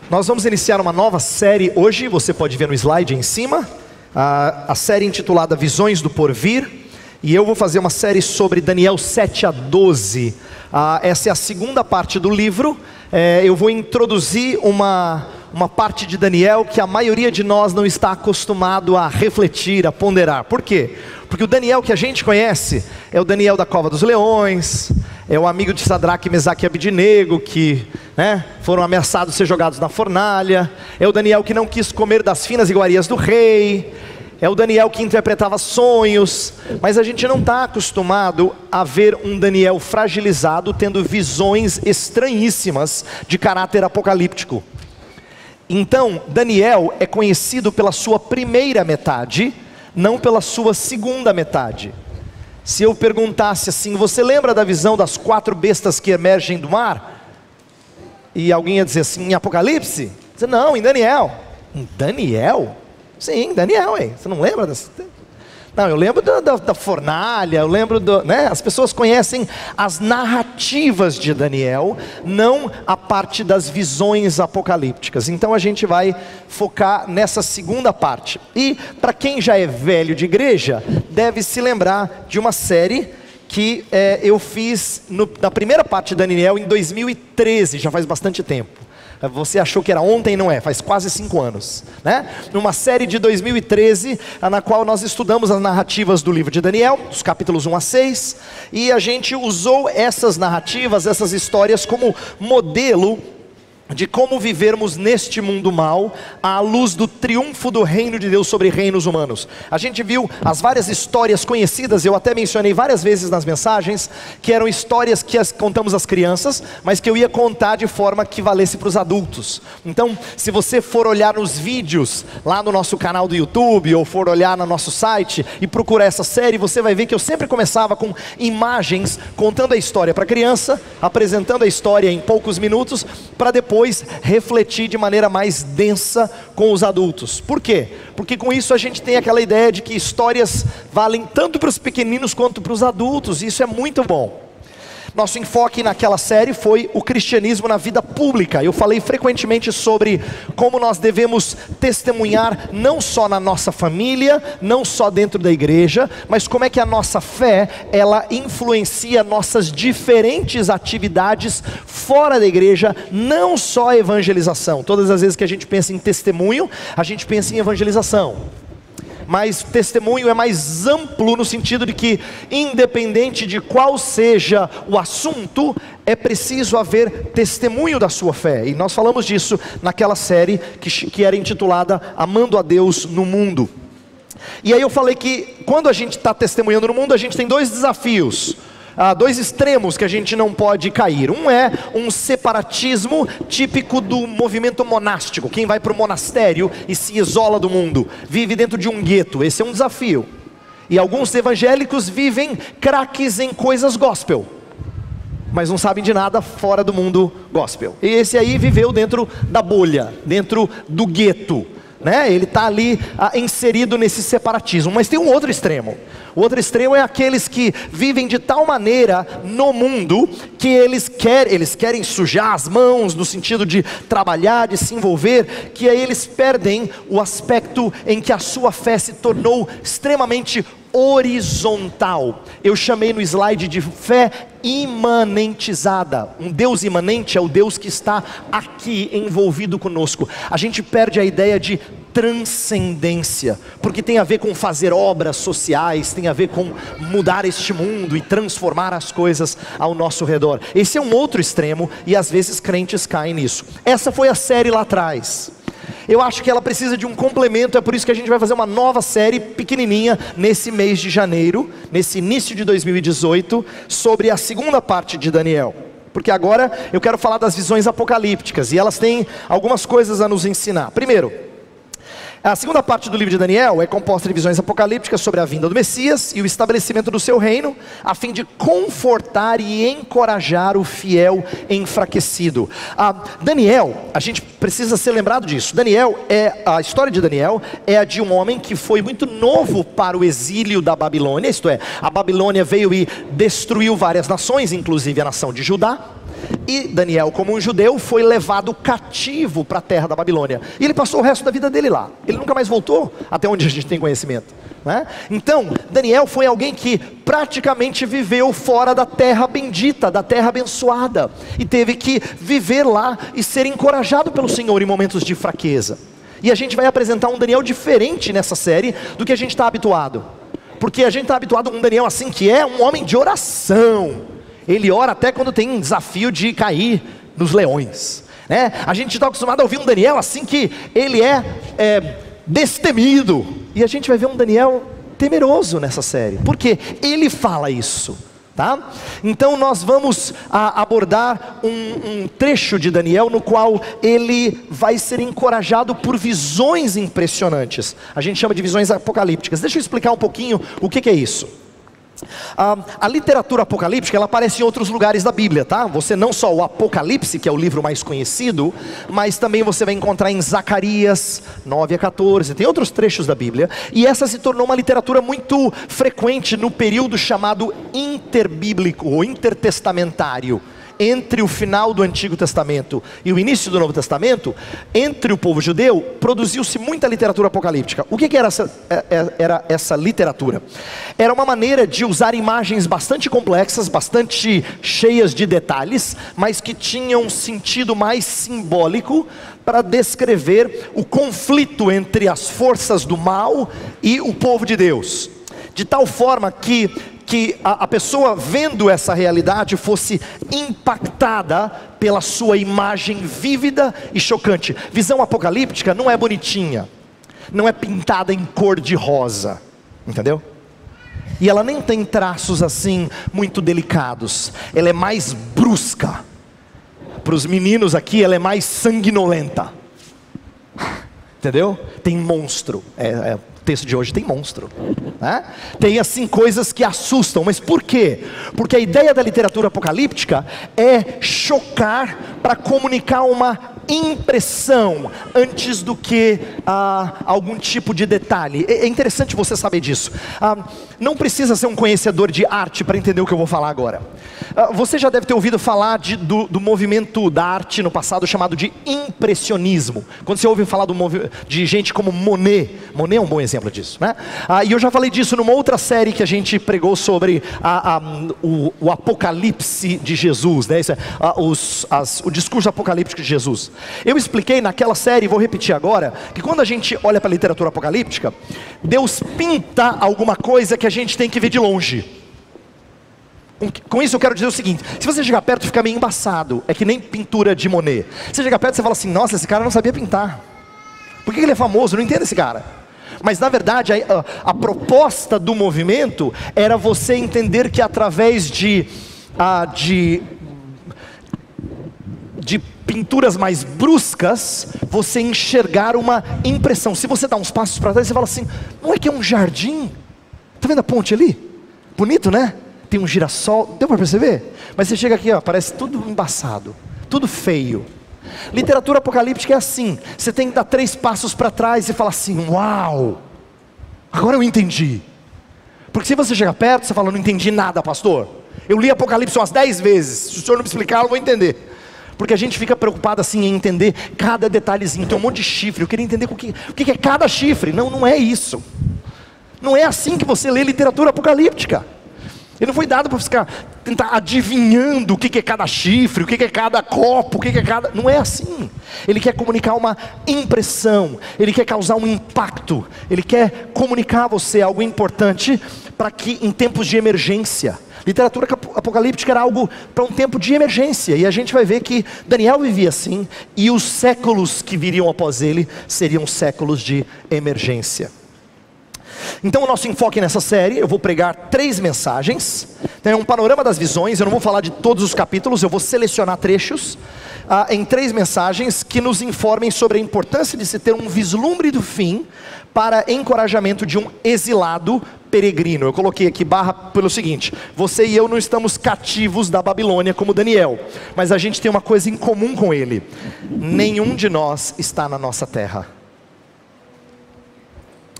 Nós vamos iniciar uma nova série hoje, você pode ver no slide em cima, a série intitulada Visões do Porvir, e eu vou fazer uma série sobre Daniel 7 a 12, essa é a segunda parte do livro. Eu vou introduzir uma parte de Daniel que a maioria de nós não está acostumado a refletir, a ponderar. Por quê? Porque o Daniel que a gente conhece é o Daniel da Cova dos Leões, é o amigo de Sadraque, Mesaque e Abidnego, que foram ameaçados de ser jogados na fornalha. É o Daniel que não quis comer das finas iguarias do rei. É o Daniel que interpretava sonhos. Mas a gente não está acostumado a ver um Daniel fragilizado, tendo visões estranhíssimas de caráter apocalíptico. Então, Daniel é conhecido pela sua primeira metade, não pela sua segunda metade. Se eu perguntasse assim, você lembra da visão das 4 bestas que emergem do mar? E alguém ia dizer assim, em Apocalipse? Dizer, não, em Daniel. Em Daniel? Sim, em Daniel, hein? Você não lembra dessa? Não, eu lembro da fornalha, eu lembro as pessoas conhecem as narrativas de Daniel, não a parte das visões apocalípticas. Então a gente vai focar nessa segunda parte. E para quem já é velho de igreja, deve se lembrar de uma série que eu fiz na primeira parte de Daniel em 2013, já faz bastante tempo. Você achou que era ontem, não é? Faz quase 5 anos, Numa série de 2013, na qual nós estudamos as narrativas do livro de Daniel, dos capítulos 1 a 6, e a gente usou essas narrativas, essas histórias como modelo de como vivermos neste mundo mal, à luz do triunfo do reino de Deus sobre reinos humanos. A gente viu as várias histórias conhecidas, eu até mencionei várias vezes nas mensagens, que eram histórias que contamos às crianças, mas que eu ia contar de forma que valesse para os adultos. Então, se você for olhar nos vídeos, lá no nosso canal do YouTube, ou for olhar no nosso site, e procurar essa série, você vai ver que eu sempre começava com imagens, contando a história para a criança, apresentando a história em poucos minutos, para depois refletir de maneira mais densa com os adultos. Por quê? Porque com isso a gente tem aquela ideia de que histórias valem tanto para os pequeninos quanto para os adultos, e isso é muito bom. Nosso enfoque naquela série foi o cristianismo na vida pública. Eu falei frequentemente sobre como nós devemos testemunhar não só na nossa família, não só dentro da igreja, mas como é que a nossa fé, ela influencia nossas diferentes atividades fora da igreja, não só a evangelização. Todas as vezes que a gente pensa em testemunho, a gente pensa em evangelização. Mas testemunho é mais amplo no sentido de que, independente de qual seja o assunto, é preciso haver testemunho da sua fé. E nós falamos disso naquela série que era intitulada Amando a Deus no Mundo. E aí eu falei que quando a gente está testemunhando no mundo, a gente tem 2 desafios. 2 extremos que a gente não pode cair. Um é um separatismo típico do movimento monástico. Quem vai para o monastério e se isola do mundo, vive dentro de um gueto. Esse é um desafio. E alguns evangélicos vivem craques em coisas gospel, mas não sabem de nada fora do mundo gospel. E esse aí viveu dentro da bolha, dentro do gueto. Ele está ali inserido nesse separatismo. Mas tem um outro extremo. O outro extremo é aqueles que vivem de tal maneira no mundo que eles querem sujar as mãos, no sentido de trabalhar, de se envolver, que aí eles perdem o aspecto em que a sua fé se tornou extremamente horizontal. Eu chamei no slide de fé imanentizada. Um Deus imanente é o Deus que está aqui envolvido conosco. A gente perde a ideia de transcendência, porque tem a ver com fazer obras sociais, tem a ver com mudar este mundo e transformar as coisas ao nosso redor. Esse é um outro extremo e às vezes crentes caem nisso. Essa foi a série lá atrás. Eu acho que ela precisa de um complemento, é por isso que a gente vai fazer uma nova série pequenininha nesse mês de janeiro, nesse início de 2018, sobre a segunda parte de Daniel. Porque agora eu quero falar das visões apocalípticas, e elas têm algumas coisas a nos ensinar. Primeiro, a segunda parte do livro de Daniel é composta de visões apocalípticas sobre a vinda do Messias e o estabelecimento do seu reino, a fim de confortar e encorajar o fiel enfraquecido. Daniel, a gente precisa ser lembrado disso. A história de Daniel é a de um homem que foi muito novo para o exílio da Babilônia, isto é, a Babilônia veio e destruiu várias nações, inclusive a nação de Judá. E Daniel, como um judeu, foi levado cativo para a terra da Babilônia. E ele passou o resto da vida dele lá. Ele nunca mais voltou, até onde a gente tem conhecimento, né? Então, Daniel foi alguém que praticamente viveu fora da terra bendita, da terra abençoada. E teve que viver lá e ser encorajado pelo Senhor em momentos de fraqueza. E a gente vai apresentar um Daniel diferente nessa série do que a gente está habituado. Porque a gente está habituado a um Daniel assim, que é um homem de oração. Ele ora até quando tem um desafio de cair nos leões, né? A gente está acostumado a ouvir um Daniel assim, que ele é destemido. E a gente vai ver um Daniel temeroso nessa série. Por quê? Ele fala isso, tá? Então nós vamos abordar um trecho de Daniel no qual ele vai ser encorajado por visões impressionantes. A gente chama de visões apocalípticas. Deixa eu explicar um pouquinho o que é isso. A literatura apocalíptica, ela aparece em outros lugares da Bíblia, tá? Você não só o Apocalipse, que é o livro mais conhecido, mas também você vai encontrar em Zacarias 9-14, tem outros trechos da Bíblia. E essa se tornou uma literatura muito frequente no período chamado interbíblico ou intertestamentário. Entre o final do Antigo Testamento e o início do Novo Testamento, entre o povo judeu, produziu-se muita literatura apocalíptica. O que era essa literatura? Era uma maneira de usar imagens bastante complexas, bastante cheias de detalhes, mas que tinham um sentido mais simbólico para descrever o conflito entre as forças do mal e o povo de Deus. De tal forma que a pessoa vendo essa realidade fosse impactada pela sua imagem vívida e chocante. Visão apocalíptica não é bonitinha, não é pintada em cor de rosa, entendeu? E ela nem tem traços assim muito delicados, ela é mais brusca. Para os meninos aqui, ela é mais sanguinolenta, entendeu? Tem monstro, o texto de hoje tem monstro, né? Tem assim coisas que assustam. Mas por quê? Porque a ideia da literatura apocalíptica é chocar para comunicar uma impressão antes do que algum tipo de detalhe. É interessante você saber disso. Não precisa ser um conhecedor de arte para entender o que eu vou falar agora. Você já deve ter ouvido falar do movimento da arte no passado chamado de impressionismo. Quando você ouve falar de gente como Monet é um bom exemplo disso, né? E eu já falei disso numa outra série que a gente pregou sobre o Apocalipse de Jesus, né? O discurso apocalíptico de Jesus. Eu expliquei naquela série, vou repetir agora, que quando a gente olha para a literatura apocalíptica, Deus pinta alguma coisa que a gente tem que ver de longe. Com isso eu quero dizer o seguinte: se você chegar perto fica meio embaçado, é que nem pintura de Monet. Você chega perto e você fala assim, nossa, esse cara não sabia pintar. Por que ele é famoso? Eu não entendo esse cara. Mas na verdade a proposta do movimento era você entender que através de pinturas mais bruscas, você enxergar uma impressão. Se você dá uns passos para trás, você fala assim, não é que é um jardim? Está vendo a ponte ali? Bonito, né? Tem um girassol, deu para perceber? Mas você chega aqui, parece tudo embaçado, tudo feio. Literatura apocalíptica é assim, você tem que dar 3 passos para trás e falar assim, uau, agora eu entendi. Porque se você chegar perto, você fala, não entendi nada, pastor. Eu li Apocalipse umas 10 vezes, se o senhor não me explicar, eu não vou entender. Porque a gente fica preocupado assim em entender cada detalhezinho. Tem um monte de chifre, eu queria entender o que é cada chifre. Não é isso. Não é assim que você lê literatura apocalíptica. Ele não foi dado para ficar tentar adivinhando o que é cada chifre, o que é cada copo, o que é cada... Não é assim. Ele quer comunicar uma impressão, ele quer causar um impacto, ele quer comunicar a você algo importante para que em tempos de emergência. Literatura apocalíptica era algo para um tempo de emergência, e a gente vai ver que Daniel vivia assim, e os séculos que viriam após ele seriam séculos de emergência. Então o nosso enfoque nessa série, eu vou pregar 3 mensagens, tem um panorama das visões, eu não vou falar de todos os capítulos, eu vou selecionar trechos, em 3 mensagens que nos informem sobre a importância de se ter um vislumbre do fim, para encorajamento de um exilado peregrino. Eu coloquei aqui barra pelo seguinte: você e eu não estamos cativos da Babilônia como Daniel, mas a gente tem uma coisa em comum com ele: nenhum de nós está na nossa terra.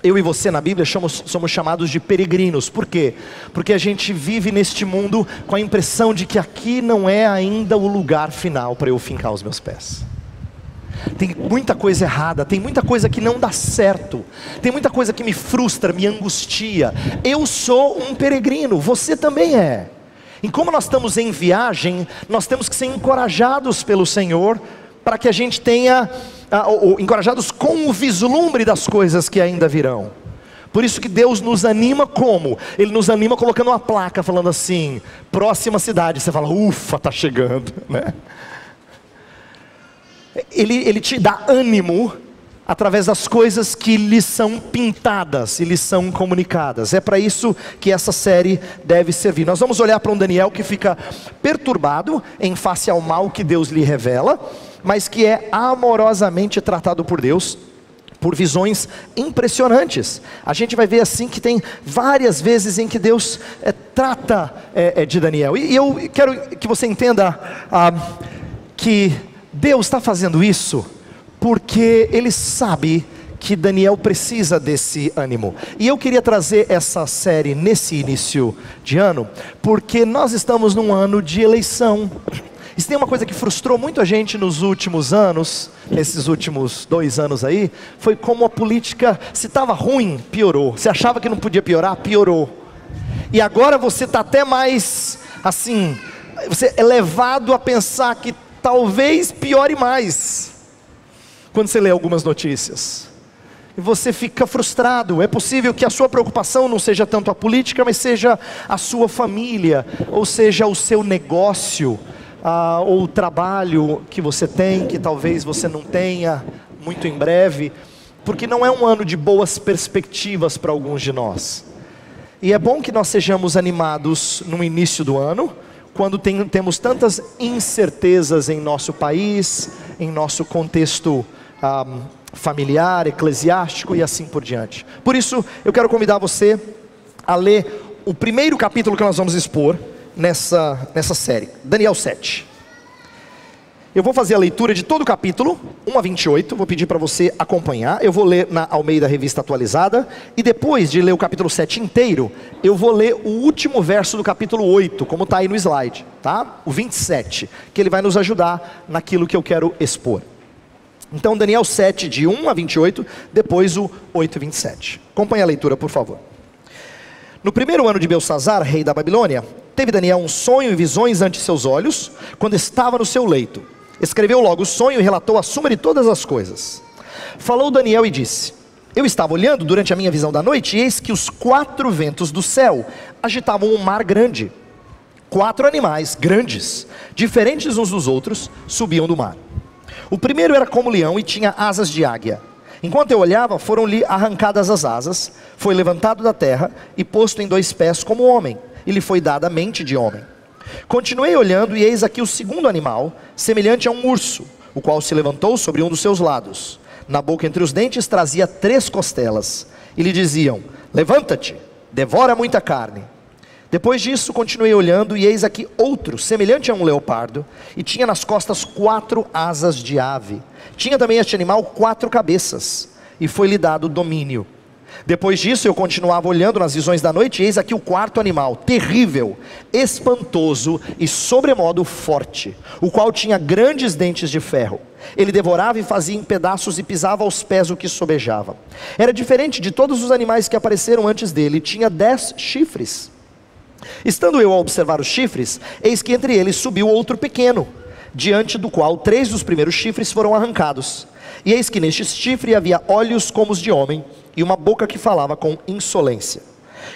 eu e você na Bíblia somos chamados de peregrinos. Por quê? Porque a gente vive neste mundo com a impressão de que aqui não é ainda o lugar final para eu fincar os meus pés. Tem muita coisa errada, tem muita coisa que não dá certo, tem muita coisa que me frustra, me angustia. Eu sou um peregrino, você também é. E como nós estamos em viagem, nós temos que ser encorajados pelo Senhor, para que a gente tenha, encorajados com o vislumbre das coisas que ainda virão. Por isso que Deus nos anima como? Ele nos anima colocando uma placa falando assim, próxima cidade. Você fala, ufa, está chegando, né? Ele te dá ânimo através das coisas que lhe são pintadas e lhe são comunicadas. É para isso que essa série deve servir. Nós vamos olhar para um Daniel que fica perturbado em face ao mal que Deus lhe revela, mas que é amorosamente tratado por Deus, por visões impressionantes. A gente vai ver assim que tem várias vezes em que Deus trata de Daniel. E eu quero que você entenda que Deus está fazendo isso porque Ele sabe que Daniel precisa desse ânimo. E eu queria trazer essa série nesse início de ano, porque nós estamos num ano de eleição. E se tem uma coisa que frustrou muito a gente nos últimos anos, nesses últimos 2 anos aí, foi como a política, se estava ruim, piorou. Você achava que não podia piorar, piorou. E agora você está até mais, assim, você é levado a pensar que talvez piore mais, quando você lê algumas notícias. E você fica frustrado. É possível que a sua preocupação não seja tanto a política, mas seja a sua família, ou seja o seu negócio, ou o trabalho que você tem, que talvez você não tenha muito em breve, porque não é um ano de boas perspectivas para alguns de nós. E é bom que nós sejamos animados no início do ano, quando temos tantas incertezas em nosso país, em nosso contexto familiar, eclesiástico e assim por diante. Por isso, eu quero convidar você a ler o primeiro capítulo que nós vamos expor nessa série, Daniel 7. Eu vou fazer a leitura de todo o capítulo, 1 a 28, vou pedir para você acompanhar. Eu vou ler na Almeida Revista Atualizada, e depois de ler o capítulo 7 inteiro, eu vou ler o último verso do capítulo 8, como está aí no slide, tá? O 27, que ele vai nos ajudar naquilo que eu quero expor. Então Daniel 7 de 1 a 28, depois o 8 e 27. Acompanhe a leitura, por favor. No primeiro ano de Belsazzar, rei da Babilônia, teve Daniel um sonho e visões ante seus olhos, quando estava no seu leito. Escreveu logo o sonho e relatou a suma de todas as coisas. Falou Daniel e disse: eu estava olhando durante a minha visão da noite, e eis que os 4 ventos do céu agitavam um mar grande. 4 animais grandes, diferentes uns dos outros, subiam do mar. O primeiro era como leão e tinha asas de águia. Enquanto eu olhava, foram-lhe arrancadas as asas, foi levantado da terra e posto em 2 pés como homem, e lhe foi dada a mente de homem. Continuei olhando, e eis aqui o segundo animal, semelhante a um urso, o qual se levantou sobre um dos seus lados. Na boca entre os dentes trazia 3 costelas, e lhe diziam: levanta-te, devora muita carne. Depois disso continuei olhando, e eis aqui outro, semelhante a um leopardo, e tinha nas costas 4 asas de ave. Tinha também este animal 4 cabeças, e foi-lhe dado domínio. Depois disso eu continuava olhando nas visões da noite, e eis aqui o 4º animal, terrível, espantoso e sobremodo forte, o qual tinha grandes dentes de ferro. Ele devorava e fazia em pedaços e pisava aos pés o que sobejava. Era diferente de todos os animais que apareceram antes dele, tinha 10 chifres. Estando eu a observar os chifres, eis que entre eles subiu outro pequeno, diante do qual 3 dos primeiros chifres foram arrancados. E eis que neste chifre havia olhos como os de homem, e uma boca que falava com insolência.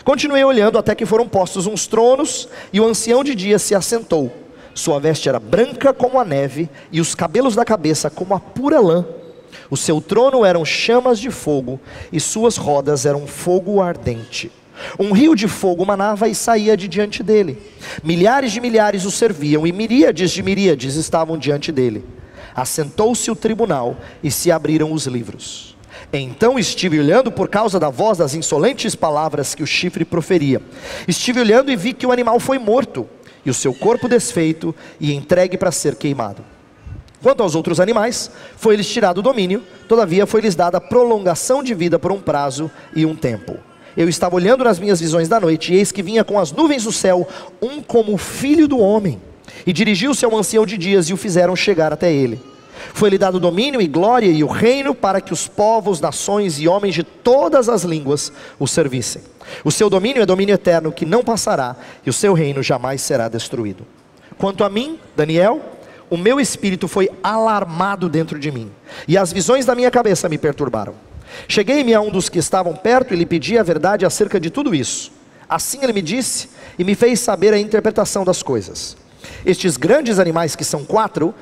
Continuei olhando até que foram postos uns tronos, e o ancião de dia se assentou. Sua veste era branca como a neve, e os cabelos da cabeça como a pura lã. O seu trono eram chamas de fogo, e suas rodas eram fogo ardente. Um rio de fogo manava e saía de diante dele. Milhares de milhares o serviam, e miríades de miríades estavam diante dele. Assentou-se o tribunal, e se abriram os livros. Então estive olhando por causa da voz das insolentes palavras que o chifre proferia. Estive olhando e vi que o animal foi morto, e o seu corpo desfeito e entregue para ser queimado. Quanto aos outros animais, foi-lhes tirado o domínio, todavia foi-lhes dada prolongação de vida por um prazo e um tempo. Eu estava olhando nas minhas visões da noite, e eis que vinha com as nuvens do céu, um como o filho do homem, e dirigiu-se ao ancião de dias, e o fizeram chegar até ele. Foi-lhe dado domínio e glória e o reino, para que os povos, nações e homens de todas as línguas o servissem. O seu domínio é domínio eterno, que não passará, e o seu reino jamais será destruído. Quanto a mim, Daniel, o meu espírito foi alarmado dentro de mim, e as visões da minha cabeça me perturbaram. Cheguei-me a um dos que estavam perto e lhe pedi a verdade acerca de tudo isso. Assim ele me disse e me fez saber a interpretação das coisas. Estes grandes animais que são quatro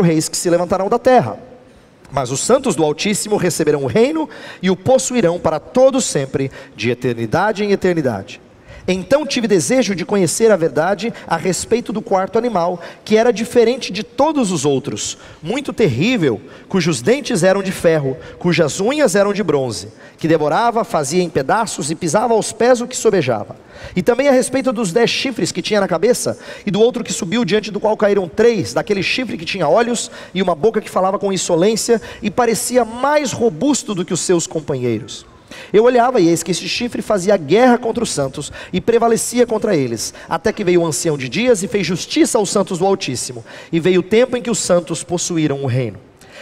reis que se levantarão da terra. Mas os santos do Altíssimo receberão o reino e o possuirão para todos sempre, de eternidade em eternidade. Então tive desejo de conhecer a verdade a respeito do quarto animal, que era diferente de todos os outros, muito terrível, cujos dentes eram de ferro, cujas unhas eram de bronze, que devorava, fazia em pedaços e pisava aos pés o que sobejava. E também a respeito dos 10 chifres que tinha na cabeça, e do outro que subiu, diante do qual caíram 3, daquele chifre que tinha olhos e uma boca que falava com insolência e parecia mais robusto do que os seus companheiros. Eu olhava e eis que esse chifre fazia guerra contra os santos e prevalecia contra eles, até que veio o ancião de dias e fez justiça aos santos do Altíssimo, e veio o tempo em que os santos possuíram o reino.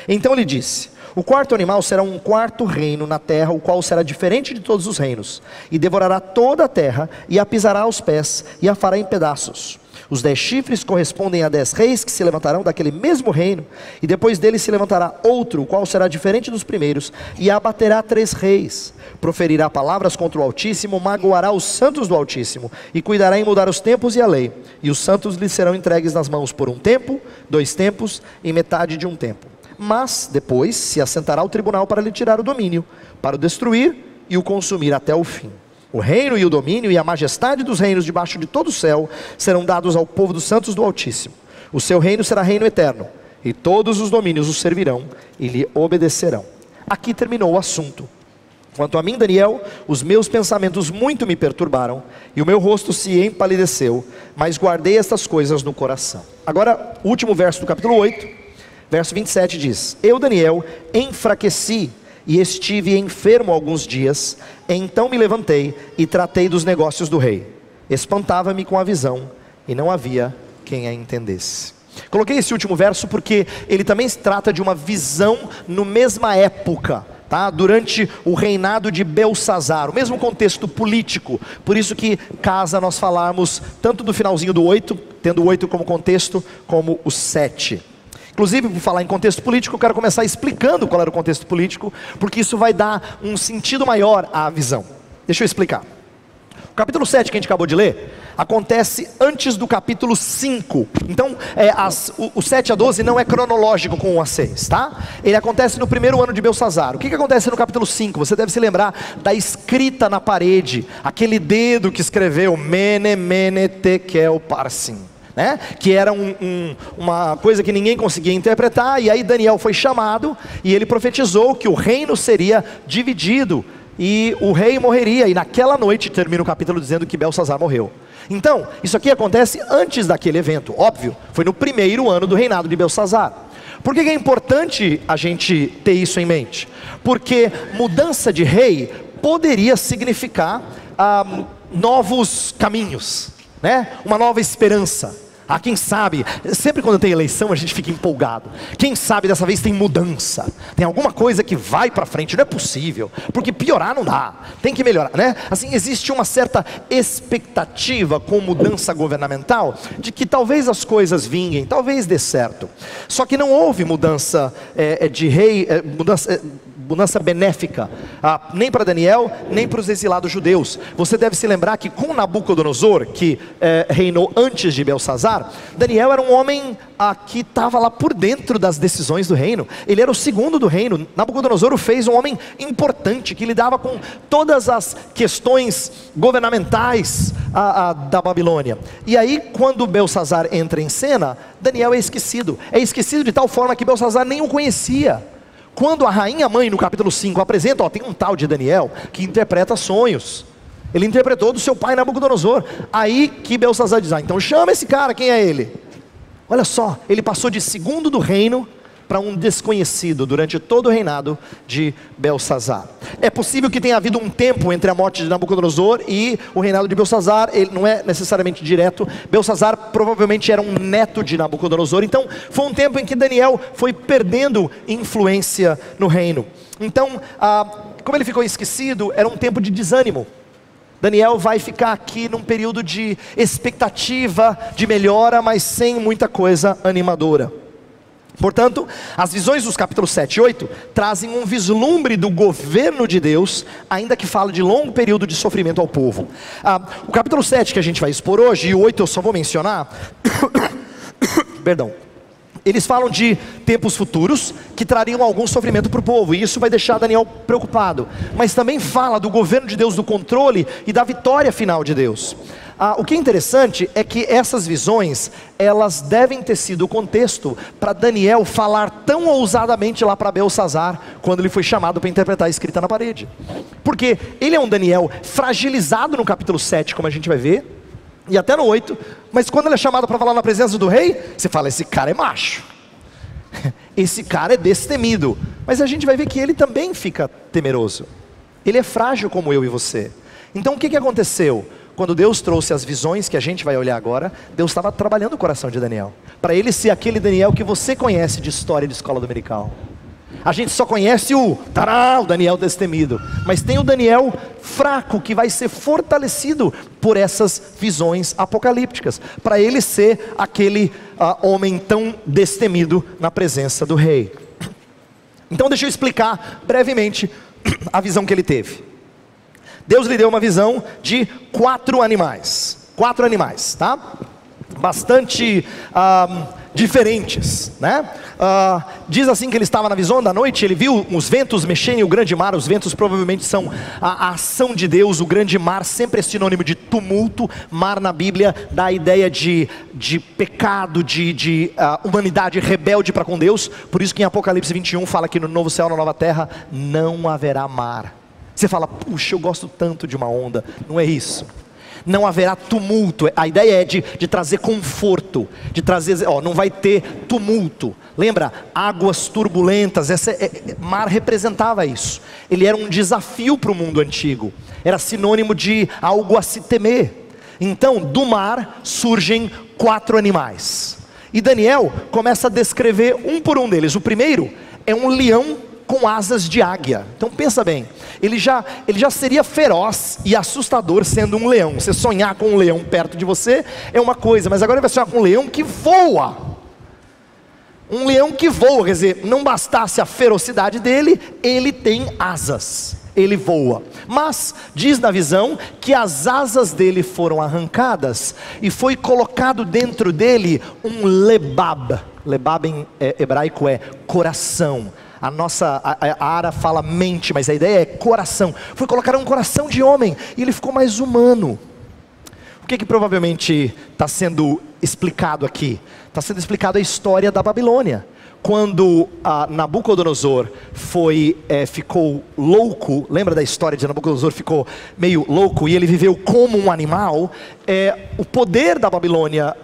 Então ele disse: o quarto animal será um quarto reino na terra, o qual será diferente de todos os reinos, e devorará toda a terra, e a pisará aos pés, e a fará em pedaços. Os 10 chifres correspondem a 10 reis que se levantarão daquele mesmo reino, e depois dele se levantará outro, o qual será diferente dos primeiros, e abaterá 3 reis. Proferirá palavras contra o Altíssimo, magoará os santos do Altíssimo, e cuidará em mudar os tempos e a lei. E os santos lhe serão entregues nas mãos por um tempo, 2 tempos e metade de um tempo. Mas depois se assentará o tribunal para lhe tirar o domínio, para o destruir e o consumir até o fim. O reino e o domínio e a majestade dos reinos debaixo de todo o céu serão dados ao povo dos santos do Altíssimo. O seu reino será reino eterno, e todos os domínios o servirão e lhe obedecerão. Aqui terminou o assunto. Quanto a mim, Daniel, os meus pensamentos muito me perturbaram, e o meu rosto se empalideceu, mas guardei estas coisas no coração. Agora, o último verso do capítulo 8, verso 27 diz: eu, Daniel, enfraqueci e estive enfermo alguns dias, então me levantei e tratei dos negócios do rei. Espantava-me com a visão, e não havia quem a entendesse. Coloquei esse último verso porque ele também se trata de uma visão no mesma época, tá? Durante o reinado de Belsazar, o mesmo contexto político. Por isso que casa nós falarmos tanto do finalzinho do 8, tendo o 8 como contexto, como o 7. Inclusive, por falar em contexto político, eu quero começar explicando qual era o contexto político, porque isso vai dar um sentido maior à visão. Deixa eu explicar. O capítulo 7 que a gente acabou de ler, acontece antes do capítulo 5. Então, o 7 a 12 não é cronológico com o 1 a 6, tá? Ele acontece no primeiro ano de Belsazar. O que acontece no capítulo 5? Você deve se lembrar da escrita na parede, aquele dedo que escreveu Mene, Mene, Tekel, Parsim. Que era uma coisa que ninguém conseguia interpretar, e aí Daniel foi chamado, e ele profetizou que o reino seria dividido, e o rei morreria, e naquela noite termina o capítulo dizendo que Belsazar morreu. Então, isso aqui acontece antes daquele evento, óbvio, foi no primeiro ano do reinado de Belsazar. Por que é importante a gente ter isso em mente? Porque mudança de rei poderia significar novos caminhos, uma nova esperança. Quem sabe, sempre quando tem eleição a gente fica empolgado. Quem sabe dessa vez tem mudança, tem alguma coisa que vai para frente. Não é possível, porque piorar não dá, tem que melhorar, Assim, existe uma certa expectativa com mudança governamental, de que talvez as coisas vinguem, talvez dê certo. Só que não houve mudança de rei, mudança benéfica, nem para Daniel, nem para os exilados judeus. Você deve se lembrar que com Nabucodonosor, que reinou antes de Belsazar, Daniel era um homem que estava lá por dentro das decisões do reino. Ele era o segundo do reino. Nabucodonosor o fez um homem importante, que lidava com todas as questões governamentais da Babilônia. E aí, quando Belsazar entra em cena, Daniel é esquecido de tal forma que Belsazar nem o conhecia. Quando a rainha mãe no capítulo 5 apresenta, tem um tal de Daniel que interpreta sonhos. Ele interpretou do seu pai Nabucodonosor. Aí que Belsazar diz, então chama esse cara, quem é ele? Olha só, ele passou de segundo do reino para um desconhecido durante todo o reinado de Belsazar. É possível que tenha havido um tempo entre a morte de Nabucodonosor e o reinado de Belsazar. Ele não é necessariamente direto. Belsazar provavelmente era um neto de Nabucodonosor. Então foi um tempo em que Daniel foi perdendo influência no reino. Então, como ele ficou esquecido, era um tempo de desânimo. Daniel vai ficar aqui num período de expectativa, de melhora, mas sem muita coisa animadora. Portanto, as visões dos capítulos 7 e 8 trazem um vislumbre do governo de Deus, ainda que fala de longo período de sofrimento ao povo. O capítulo 7 que a gente vai expor hoje, e o 8 eu só vou mencionar, perdão, eles falam de tempos futuros que trariam algum sofrimento para o povo, e isso vai deixar Daniel preocupado. Mas também fala do governo de Deus, do controle e da vitória final de Deus. O que é interessante é que essas visões, elas devem ter sido o contexto para Daniel falar tão ousadamente lá para Belsazar, quando ele foi chamado para interpretar a escrita na parede. Porque ele é um Daniel fragilizado no capítulo 7, como a gente vai ver, e até no 8, mas quando ele é chamado para falar na presença do rei, você fala, esse cara é macho, esse cara é destemido. Mas a gente vai ver que ele também fica temeroso, ele é frágil como eu e você. Então o que aconteceu? Quando Deus trouxe as visões que a gente vai olhar agora, Deus estava trabalhando o coração de Daniel, para ele ser aquele Daniel que você conhece de história de escola dominical. A gente só conhece o Daniel destemido, mas tem o Daniel fraco, que vai ser fortalecido por essas visões apocalípticas, para ele ser aquele homem tão destemido na presença do rei. Então deixa eu explicar brevemente a visão que ele teve. Deus lhe deu uma visão de 4 animais, tá? Bastante diferentes, né? Diz assim que ele estava na visão da noite, ele viu os ventos mexerem o grande mar. Os ventos provavelmente são a ação de Deus. O grande mar sempre é sinônimo de tumulto. Mar na Bíblia dá a ideia de pecado, de humanidade rebelde para com Deus. Por isso que em Apocalipse 21 fala que no novo céu, na nova terra, não haverá mar. Você fala, puxa, eu gosto tanto de uma onda. Não é isso. Não haverá tumulto. A ideia é de trazer conforto, de trazer, não vai ter tumulto. Lembra? Águas turbulentas. Mar representava isso. Ele era um desafio para o mundo antigo. Era sinônimo de algo a se temer. Então, do mar surgem 4 animais. E Daniel começa a descrever um por um deles. O primeiro é um leão com asas de águia. Então pensa bem, ele já seria feroz e assustador sendo um leão. Você sonhar com um leão perto de você é uma coisa, mas agora ele vai sonhar com um leão que voa. Um leão que voa, quer dizer, não bastasse a ferocidade dele, ele tem asas, ele voa. Mas diz na visão que as asas dele foram arrancadas e foi colocado dentro dele um lebab. Lebab em hebraico é coração. A Ara fala mente, mas a ideia é coração. Foi colocar um coração de homem e ele ficou mais humano. O que provavelmente está sendo explicado aqui? Está sendo explicado a história da Babilônia. Quando Nabucodonosor ficou louco, lembra da história de Nabucodonosor? Ficou meio louco e ele viveu como um animal. O poder da Babilônia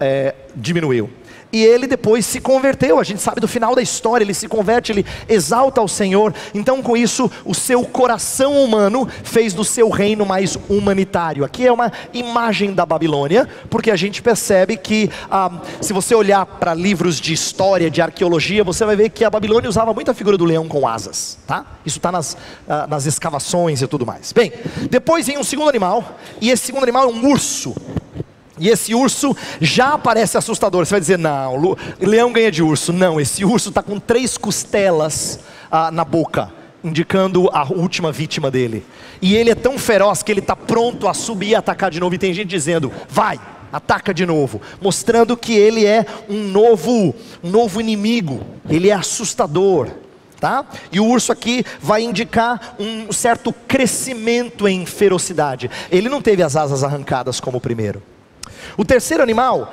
diminuiu. E ele depois se converteu, a gente sabe do final da história, ele se converte, ele exalta ao Senhor. Então com isso, o seu coração humano fez do seu reino mais humanitário. Aqui é uma imagem da Babilônia, porque a gente percebe que, se você olhar para livros de história, de arqueologia, você vai ver que a Babilônia usava muito a figura do leão com asas, tá? Isso está nas escavações e tudo mais. Bem, depois vem um segundo animal, e esse segundo animal é um urso. E esse urso já parece assustador. Você vai dizer, não, leão ganha de urso. Não, esse urso está com 3 costelas na boca, indicando a última vítima dele. E ele é tão feroz que ele está pronto a subir e atacar de novo. E tem gente dizendo, vai, ataca de novo, mostrando que ele é um novo inimigo. Ele é assustador, tá? E o urso aqui vai indicar um certo crescimento em ferocidade. Ele não teve as asas arrancadas como o primeiro. O terceiro animal,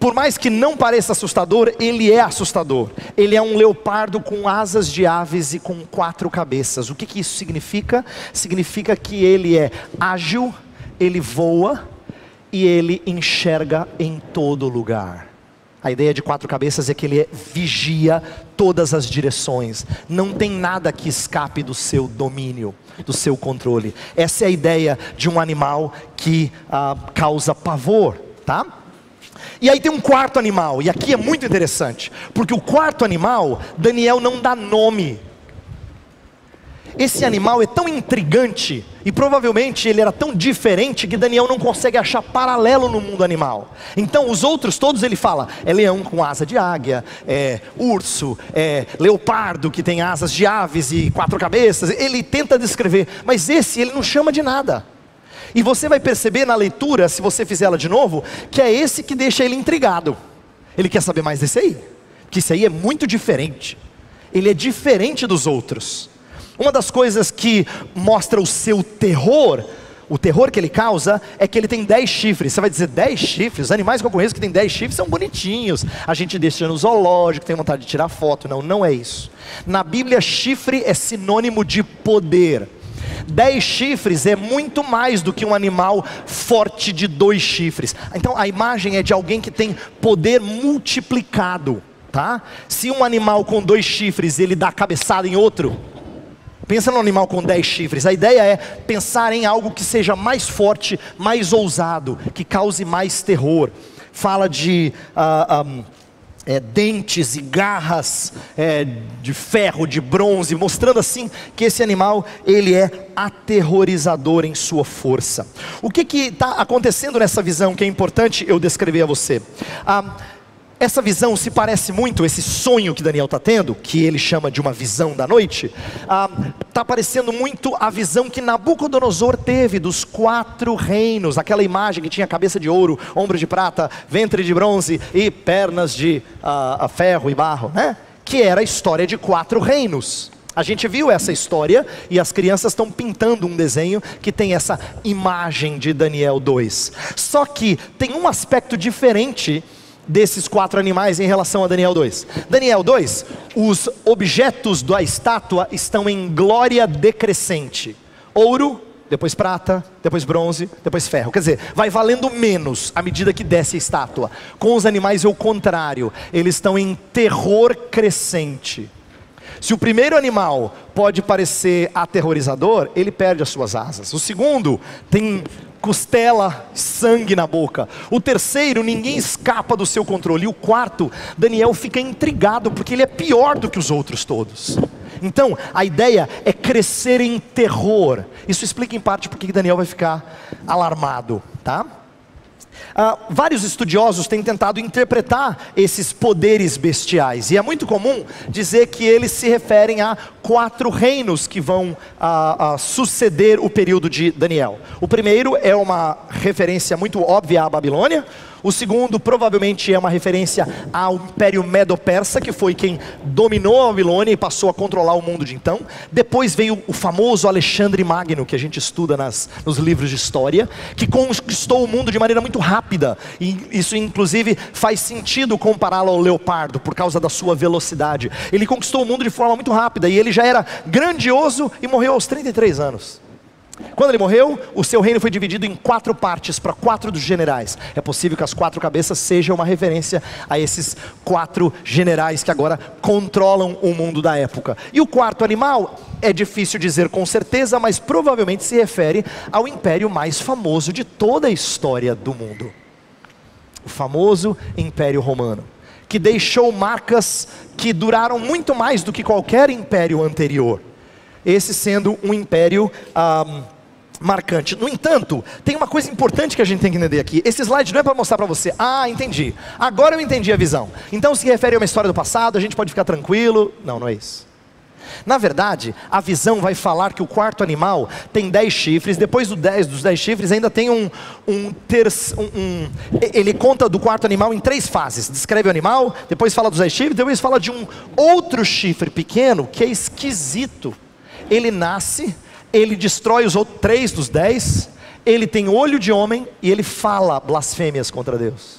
por mais que não pareça assustador, ele é assustador. Ele é um leopardo com asas de aves e com 4 cabeças. O que isso significa? Significa que ele é ágil, ele voa e ele enxerga em todo lugar. A ideia de 4 cabeças é que ele vigia todas as direções. Não tem nada que escape do seu domínio, do seu controle. Essa é a ideia de um animal que causa pavor, tá? E aí tem um quarto animal, e aqui é muito interessante, porque o quarto animal, Daniel não dá nome. Esse animal é tão intrigante, e provavelmente ele era tão diferente, que Daniel não consegue achar paralelo no mundo animal. Então os outros todos ele fala, é leão com asa de águia, é urso, é leopardo que tem asas de aves e 4 cabeças. Ele tenta descrever, mas esse ele não chama de nada. E você vai perceber na leitura, se você fizer ela de novo, que é esse que deixa ele intrigado. Ele quer saber mais desse aí, que esse aí é muito diferente. Ele é diferente dos outros. Uma das coisas que mostra o seu terror, o terror que ele causa, é que ele tem 10 chifres. Você vai dizer, 10 chifres? Os animais que eu conheço que tem 10 chifres são bonitinhos. A gente deixa no zoológico, tem vontade de tirar foto. Não, não é isso. Na Bíblia, chifre é sinônimo de poder. 10 chifres é muito mais do que um animal forte de 2 chifres. Então a imagem é de alguém que tem poder multiplicado, tá? Se um animal com 2 chifres, ele dá cabeçada em outro, pensa no animal com 10 chifres. A ideia é pensar em algo que seja mais forte, mais ousado, que cause mais terror. Fala de dentes e garras de ferro, de bronze, mostrando assim que esse animal ele é aterrorizador em sua força. O que está acontecendo nessa visão que é importante eu descrever a você? Essa visão se parece muito, esse sonho que Daniel está tendo, que ele chama de uma visão da noite, está parecendo muito a visão que Nabucodonosor teve dos 4 reinos, aquela imagem que tinha cabeça de ouro, ombros de prata, ventre de bronze e pernas de ferro e barro, né? Que era a história de 4 reinos. A gente viu essa história e as crianças estão pintando um desenho que tem essa imagem de Daniel 2. Só que tem um aspecto diferente desses 4 animais em relação a Daniel 2. Daniel 2, os objetos da estátua estão em glória decrescente. Ouro, depois prata, depois bronze, depois ferro. Quer dizer, vai valendo menos à medida que desce a estátua. Com os animais é o contrário, eles estão em terror crescente. Se o primeiro animal pode parecer aterrorizador, ele perde as suas asas. O segundo tem costela, sangue na boca. O terceiro, ninguém escapa do seu controle. E o quarto, Daniel fica intrigado, porque ele é pior do que os outros todos. Então, a ideia é crescer em terror. Isso explica em parte porque Daniel vai ficar alarmado, tá? Vários estudiosos têm tentado interpretar esses poderes bestiais, e é muito comum dizer que eles se referem a 4 reinos que vão suceder o período de Daniel. O primeiro é uma referência muito óbvia à Babilônia. O segundo provavelmente é uma referência ao Império Medo-Persa, que foi quem dominou a Babilônia e passou a controlar o mundo de então. Depois veio o famoso Alexandre Magno, que a gente estuda nos livros de história, que conquistou o mundo de maneira muito rápida. E isso inclusive faz sentido compará-lo ao leopardo, por causa da sua velocidade. Ele conquistou o mundo de forma muito rápida, e ele já era grandioso e morreu aos 33 anos. Quando ele morreu, o seu reino foi dividido em 4 partes para 4 dos generais. É possível que as 4 cabeças sejam uma referência a esses 4 generais que agora controlam o mundo da época. E o quarto animal, é difícil dizer com certeza, mas provavelmente se refere ao império mais famoso de toda a história do mundo. O famoso Império Romano, que deixou marcas que duraram muito mais do que qualquer império anterior. Esse sendo um império marcante. No entanto, tem uma coisa importante que a gente tem que entender aqui. Esse slide não é para mostrar para você, entendi, agora eu entendi a visão, então se refere a uma história do passado, a gente pode ficar tranquilo. Não, não é isso. Na verdade, a visão vai falar que o quarto animal tem 10 chifres, depois dos 10 chifres ainda tem ele conta do quarto animal em 3 fases. Descreve o animal, depois fala dos 10 chifres, depois fala de um outro chifre pequeno, que é esquisito. Ele nasce, ele destrói os outros 3 dos 10, ele tem olho de homem e ele fala blasfêmias contra Deus.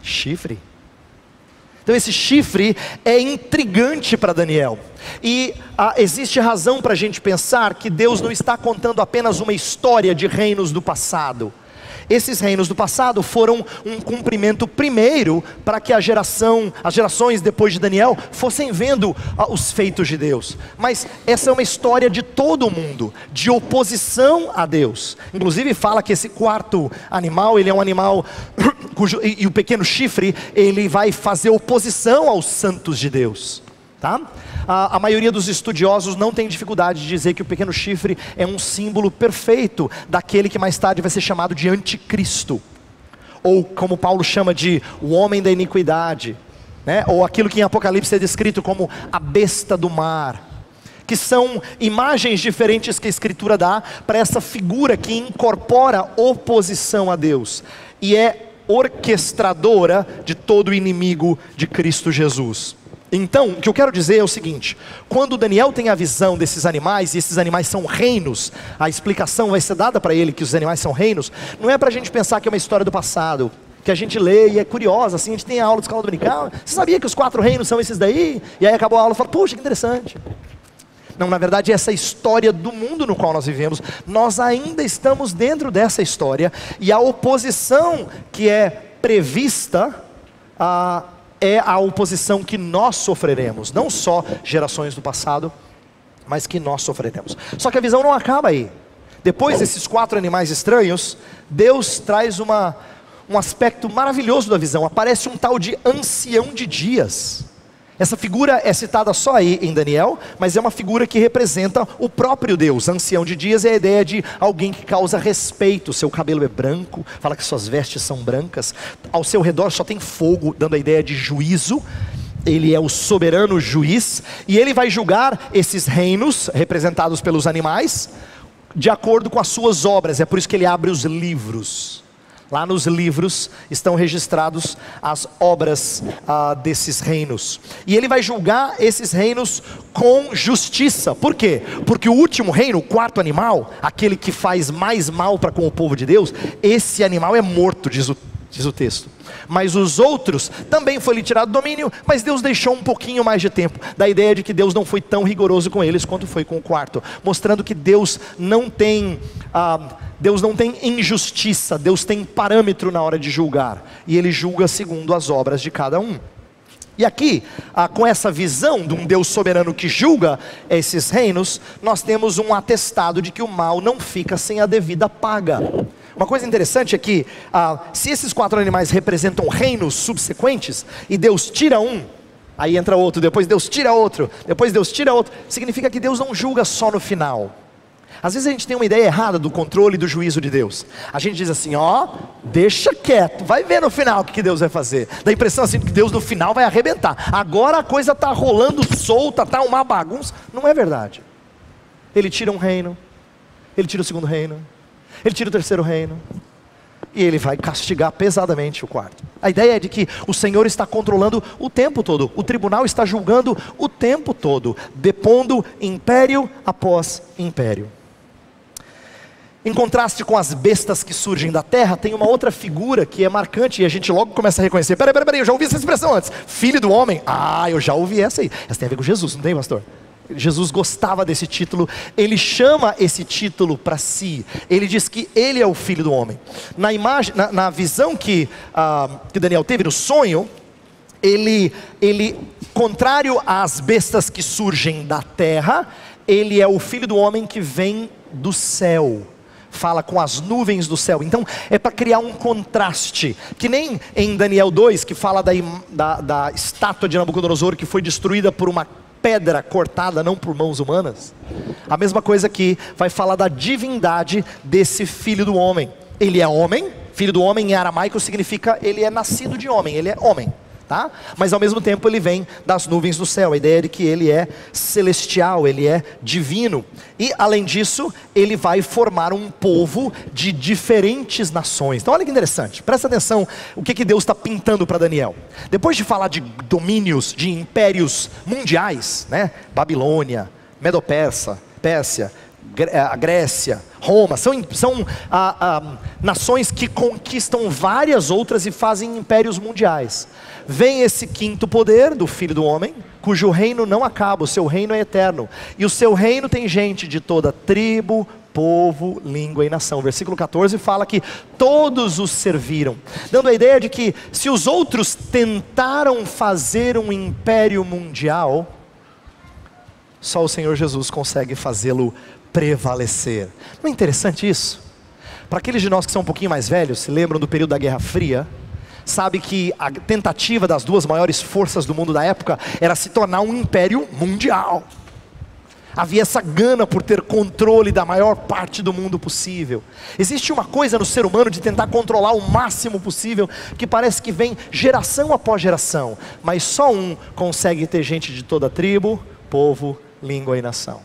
Chifre. Então esse chifre é intrigante para Daniel. E existe razão para a gente pensar que Deus não está contando apenas uma história de reinos do passado. Esses reinos do passado foram um cumprimento primeiro para que as gerações depois de Daniel fossem vendo os feitos de Deus. Mas essa é uma história de todo o mundo, de oposição a Deus. Inclusive fala que esse quarto animal, ele é um animal e o pequeno chifre, ele vai fazer oposição aos santos de Deus. Tá? A maioria dos estudiosos não tem dificuldade de dizer que o pequeno chifre é um símbolo perfeito daquele que mais tarde vai ser chamado de anticristo, ou como Paulo chama de o homem da iniquidade, né? Ou aquilo que em Apocalipse é descrito como a besta do mar, que são imagens diferentes que a Escritura dá para essa figura que incorpora oposição a Deus e é orquestradora de todo o inimigo de Cristo Jesus. Então, o que eu quero dizer é o seguinte: quando Daniel tem a visão desses animais, e esses animais são reinos, a explicação vai ser dada para ele que os animais são reinos, não é para a gente pensar que é uma história do passado, que a gente lê e é curiosa, assim, a gente tem a aula de escola dominical, você sabia que os 4 reinos são esses daí? E aí acabou a aula e fala, puxa, que interessante. Não, na verdade essa história do mundo no qual nós vivemos, nós ainda estamos dentro dessa história, e a oposição que é prevista, é a oposição que nós sofreremos, não só gerações do passado, mas que nós sofreremos. Só que a visão não acaba aí. Depois desses 4 animais estranhos, Deus traz um aspecto maravilhoso da visão. Aparece um tal de ancião de dias. Essa figura é citada só aí em Daniel, mas é uma figura que representa o próprio Deus. Ancião de dias é a ideia de alguém que causa respeito. Seu cabelo é branco, fala que suas vestes são brancas, ao seu redor só tem fogo, dando a ideia de juízo. Ele é o soberano juiz, e ele vai julgar esses reinos, representados pelos animais, de acordo com as suas obras. É por isso que ele abre os livros. Lá nos livros estão registrados as obras desses reinos. E ele vai julgar esses reinos com justiça. Por quê? Porque o último reino, o 4º animal, aquele que faz mais mal para com o povo de Deus, esse animal é morto, diz o texto. Mas os outros também foi lhe tirado do domínio, mas Deus deixou um pouquinho mais de tempo, da ideia de que Deus não foi tão rigoroso com eles quanto foi com o 4º, mostrando que Deus não tem injustiça, Deus tem parâmetro na hora de julgar, e Ele julga segundo as obras de cada um. E aqui, com essa visão de um Deus soberano que julga esses reinos, nós temos um atestado de que o mal não fica sem a devida paga. Uma coisa interessante é que, se esses 4 animais representam reinos subsequentes, e Deus tira um, aí entra outro, depois Deus tira outro, depois Deus tira outro, significa que Deus não julga só no final. Às vezes a gente tem uma ideia errada do controle e do juízo de Deus. A gente diz assim, deixa quieto, vai ver no final o que Deus vai fazer. Dá a impressão assim que Deus no final vai arrebentar. Agora a coisa está rolando solta, está uma bagunça. Não é verdade. Ele tira um reino, ele tira o 2º reino, ele tira o 3º reino, e ele vai castigar pesadamente o 4º. A ideia é de que o Senhor está controlando o tempo todo, o tribunal está julgando o tempo todo, depondo império após império. Em contraste com as bestas que surgem da terra, tem uma outra figura que é marcante, e a gente logo começa a reconhecer. Peraí, eu já ouvi essa expressão antes, filho do homem. Eu já ouvi essa aí. Essa tem a ver com Jesus, não tem, pastor? Jesus gostava desse título, ele chama esse título para si, ele diz que ele é o filho do homem. Na imagem, na visão que Daniel teve no sonho, ele, contrário às bestas que surgem da terra, ele é o filho do homem que vem do céu, fala com as nuvens do céu. Então é para criar um contraste, que nem em Daniel 2, que fala da estátua de Nabucodonosor, que foi destruída por uma pedra cortada, não por mãos humanas. A mesma coisa aqui vai falar da divindade desse filho do homem. Ele é homem, filho do homem em aramaico significa ele é nascido de homem, ele é homem, tá? Mas ao mesmo tempo ele vem das nuvens do céu, a ideia de que ele é celestial, ele é divino. E além disso, ele vai formar um povo de diferentes nações. Então olha que interessante, presta atenção o que Deus está pintando para Daniel. Depois de falar de domínios, de impérios mundiais, né? Babilônia, Medo-Persa, Pérsia, a Grécia, Roma, são nações que conquistam várias outras e fazem impérios mundiais. Vem esse 5º poder do Filho do Homem, cujo reino não acaba, o seu reino é eterno, e o seu reino tem gente de toda tribo, povo, língua e nação. O versículo 14 fala que todos os serviram, dando a ideia de que se os outros tentaram fazer um império mundial, só o Senhor Jesus consegue fazê-lo prevalecer. Não é interessante isso? Para aqueles de nós que são um pouquinho mais velhos, se lembram do período da Guerra Fria, sabe que a tentativa das duas maiores forças do mundo da época era se tornar um império mundial. Havia essa gana por ter controle da maior parte do mundo possível. Existe uma coisa no ser humano de tentar controlar o máximo possível, que parece que vem geração após geração, mas só um consegue ter gente de toda tribo, povo, língua e nação.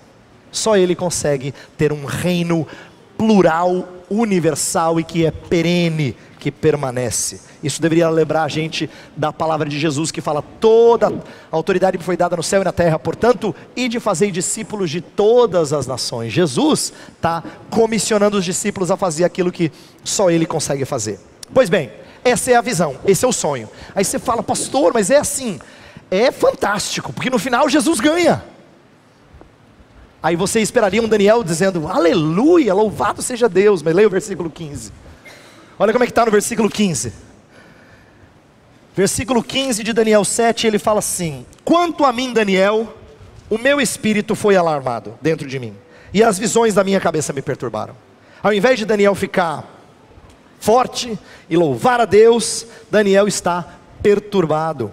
Só ele consegue ter um reino plural, universal e que é perene, que permanece. Isso deveria lembrar a gente da palavra de Jesus que fala: toda a autoridade me foi dada no céu e na terra, portanto, ide fazer discípulos de todas as nações. Jesus está comissionando os discípulos a fazer aquilo que só ele consegue fazer. Pois bem, essa é a visão, esse é o sonho. Aí você fala: pastor, mas é assim, é fantástico, porque no final Jesus ganha. Aí você esperaria um Daniel dizendo: aleluia, louvado seja Deus. Mas leia o versículo 15. Olha como é que está no versículo 15. Versículo 15 de Daniel 7, ele fala assim: quanto a mim, Daniel, o meu espírito foi alarmado dentro de mim, e as visões da minha cabeça me perturbaram. Ao invés de Daniel ficar forte e louvar a Deus, Daniel está perturbado.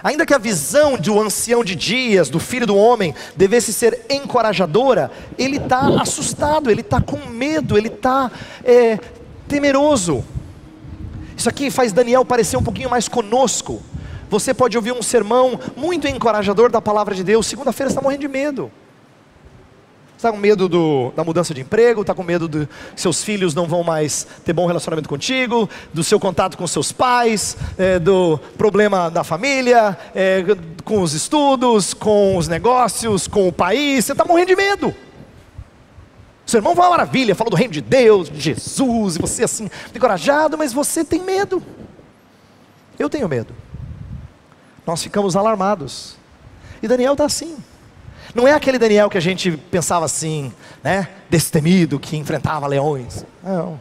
Ainda que a visão do ancião de dias, do filho do homem, devesse ser encorajadora, ele está assustado, ele está com medo, ele está temeroso. Isso aqui faz Daniel parecer um pouquinho mais conosco. Você pode ouvir um sermão muito encorajador da palavra de Deus, segunda-feira você está morrendo de medo. Você está com medo da mudança de emprego, está com medo de seus filhos não vão mais ter bom relacionamento contigo, do seu contato com seus pais, do problema da família, com os estudos, com os negócios, com o país. Você está morrendo de medo. O sermão foi uma maravilha, falou do reino de Deus, de Jesus, e você assim, encorajado, mas você tem medo. Eu tenho medo. Nós ficamos alarmados. E Daniel está assim. Não é aquele Daniel que a gente pensava assim, né? Destemido, que enfrentava leões. Não.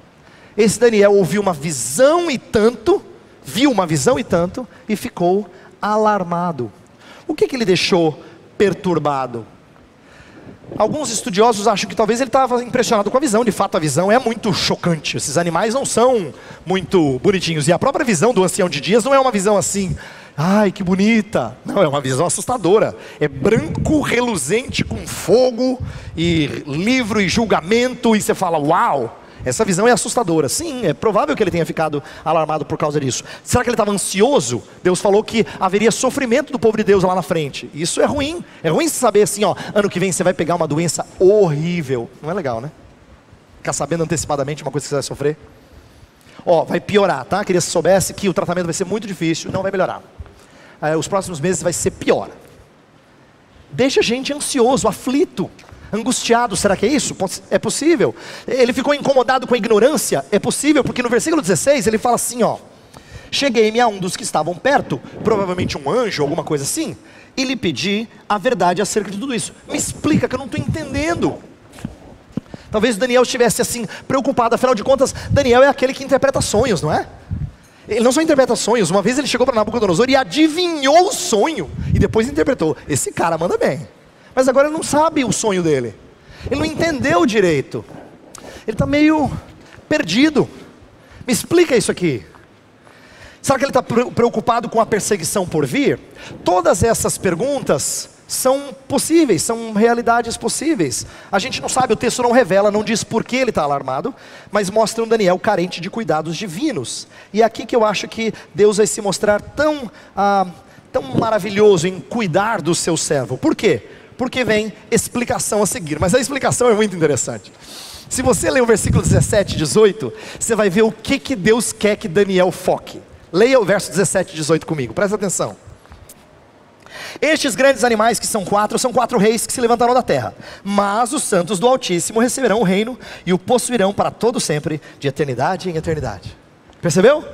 Esse Daniel ouviu uma visão e tanto, viu uma visão e tanto, e ficou alarmado. O que ele deixou perturbado? Alguns estudiosos acham que talvez ele estava impressionado com a visão. De fato, a visão é muito chocante. Esses animais não são muito bonitinhos. E a própria visão do ancião de dias não é uma visão assim: ai, que bonita. Não, é uma visão assustadora. É branco, reluzente, com fogo, e livro e julgamento, e você fala: uau, essa visão é assustadora. Sim, é provável que ele tenha ficado alarmado por causa disso. Será que ele estava ansioso? Deus falou que haveria sofrimento do povo de Deus lá na frente. Isso é ruim. É ruim saber assim, ó, ano que vem você vai pegar uma doença horrível. Não é legal, né? Ficar sabendo antecipadamente uma coisa que você vai sofrer. Ó, vai piorar, tá? Queria que você soubesse que o tratamento vai ser muito difícil, não vai melhorar. Os próximos meses vai ser pior. Deixa a gente ansioso, aflito, angustiado. Será que é isso? É possível. Ele ficou incomodado com a ignorância. É possível, porque no versículo 16 ele fala assim, ó: cheguei-me a um dos que estavam perto, provavelmente um anjo, alguma coisa assim, e lhe pedi a verdade acerca de tudo isso. Me explica, que eu não estou entendendo. Talvez Daniel estivesse assim, preocupado. Afinal de contas, Daniel é aquele que interpreta sonhos, não é? Ele não só interpreta sonhos. Uma vez ele chegou para Nabucodonosor e adivinhou o sonho, e depois interpretou. Esse cara manda bem. Mas agora ele não sabe o sonho dele. Ele não entendeu direito. Ele está meio perdido. Me explica isso aqui. Será que ele está preocupado com a perseguição por vir? Todas essas perguntas são possíveis, são realidades possíveis. A gente não sabe, o texto não revela, não diz por que ele está alarmado, mas mostra um Daniel carente de cuidados divinos. E é aqui que eu acho que Deus vai se mostrar tão maravilhoso em cuidar do seu servo. Por quê? Porque vem explicação a seguir, mas a explicação é muito interessante. Se você ler o versículo 17 e 18, você vai ver o que Deus quer que Daniel foque. Leia o verso 17 e 18 comigo, presta atenção. Estes grandes animais que são quatro reis que se levantarão da terra, mas os santos do Altíssimo receberão o reino e o possuirão para todo sempre, de eternidade em eternidade. Percebeu?